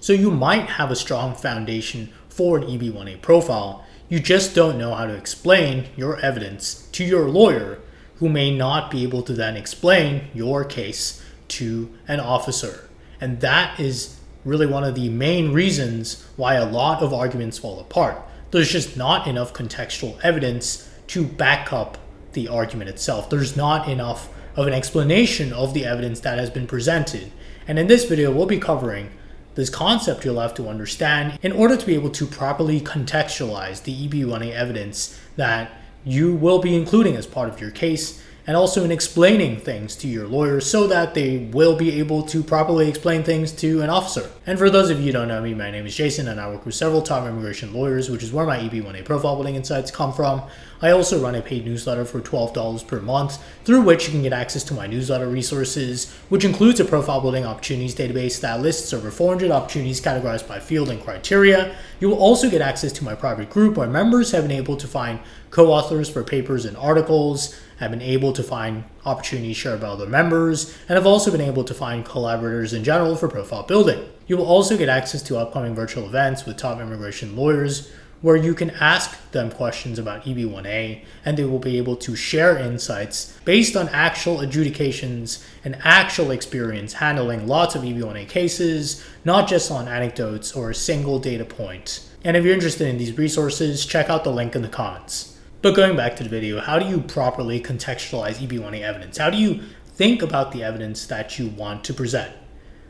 So you might have a strong foundation for an EB1A profile, you just don't know how to explain your evidence to your lawyer, who may not be able to then explain your case to an officer. And that is really one of the main reasons why a lot of arguments fall apart. There's just not enough contextual evidence to back up the argument itself. There's not enough of an explanation of the evidence that has been presented. And in this video, we'll be covering this concept you'll have to understand in order to be able to properly contextualize the EB1A evidence that you will be including as part of your case, and also in explaining things to your lawyers so that they will be able to properly explain things to an officer. And for those of you who don't know me, my name is Jason and I work with several top immigration lawyers, which is where my EB1A profile building insights come from. I also run a paid newsletter for $12 per month, through which you can get access to my newsletter resources, which includes a profile building opportunities database that lists over 400 opportunities categorized by field and criteria. You will also get access to my private group where members have been able to find co-authors for papers and articles, have been able to find opportunities shared by other members, and have also been able to find collaborators in general for profile building. You will also get access to upcoming virtual events with top immigration lawyers where you can ask them questions about EB1A, and they will be able to share insights based on actual adjudications and actual experience handling lots of EB1A cases, not just on anecdotes or a single data point. And if you're interested in these resources, check out the link in the comments. But going back to the video, how do you properly contextualize EB1A evidence? How do you think about the evidence that you want to present?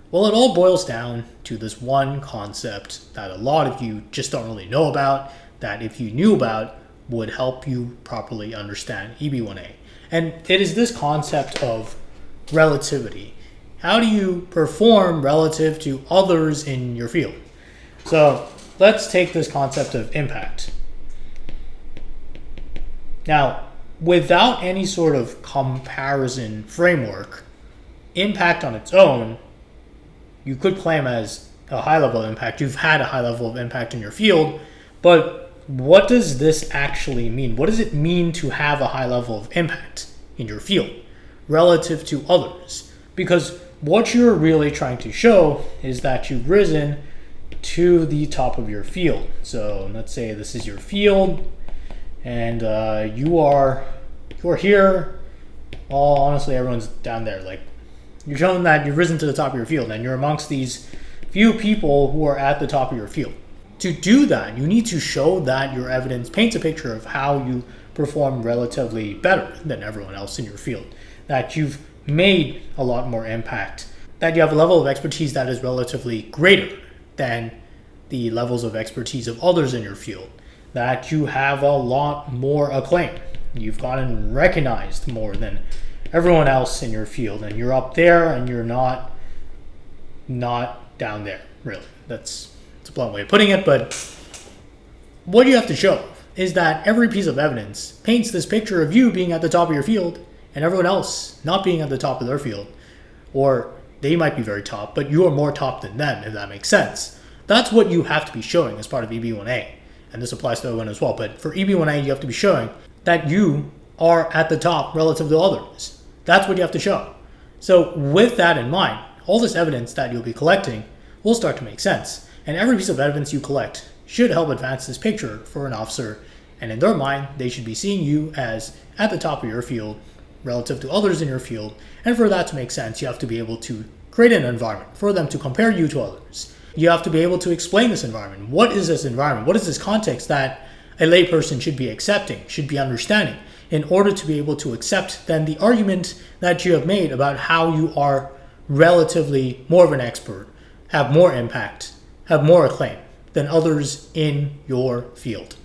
Well, it all boils down to this one concept that a lot of you just don't really know about, that if you knew about, would help you properly understand EB1A. And it is this concept of relativity. How do you perform relative to others in your field? So let's take this concept of impact. Now, without any sort of comparison framework, impact on its own, you could claim as a high level of impact. You've had a high level of impact in your field, but what does this actually mean? What does it mean to have a high level of impact in your field relative to others? Because what you're really trying to show is that you've risen to the top of your field. So let's say this is your field, and you are here. Well, honestly, everyone's down there. Like, you're showing that you've risen to the top of your field, and you're amongst these few people who are at the top of your field. To do that, you need to show that your evidence paints a picture of how you perform relatively better than everyone else in your field, that you've made a lot more impact, that you have a level of expertise that is relatively greater than the levels of expertise of others in your field, that you have a lot more acclaim. You've gotten recognized more than everyone else in your field, and you're up there and you're not down there, really. It's a blunt way of putting it, but what you have to show is that every piece of evidence paints this picture of you being at the top of your field and everyone else not being at the top of their field, or they might be very top, but you are more top than them, if that makes sense. That's what you have to be showing as part of EB1A. And this applies to everyone as well. But for EB1A, you have to be showing that you are at the top relative to others. That's what you have to show. So with that in mind, all this evidence that you'll be collecting will start to make sense. And every piece of evidence you collect should help advance this picture for an officer. And in their mind, they should be seeing you as at the top of your field relative to others in your field. And for that to make sense, you have to be able to create an environment for them to compare you to others. You have to be able to explain this environment. What is this environment? What is this context that a layperson should be accepting, should be understanding, in order to be able to accept then the argument that you have made about how you are relatively more of an expert, have more impact, have more acclaim than others in your field.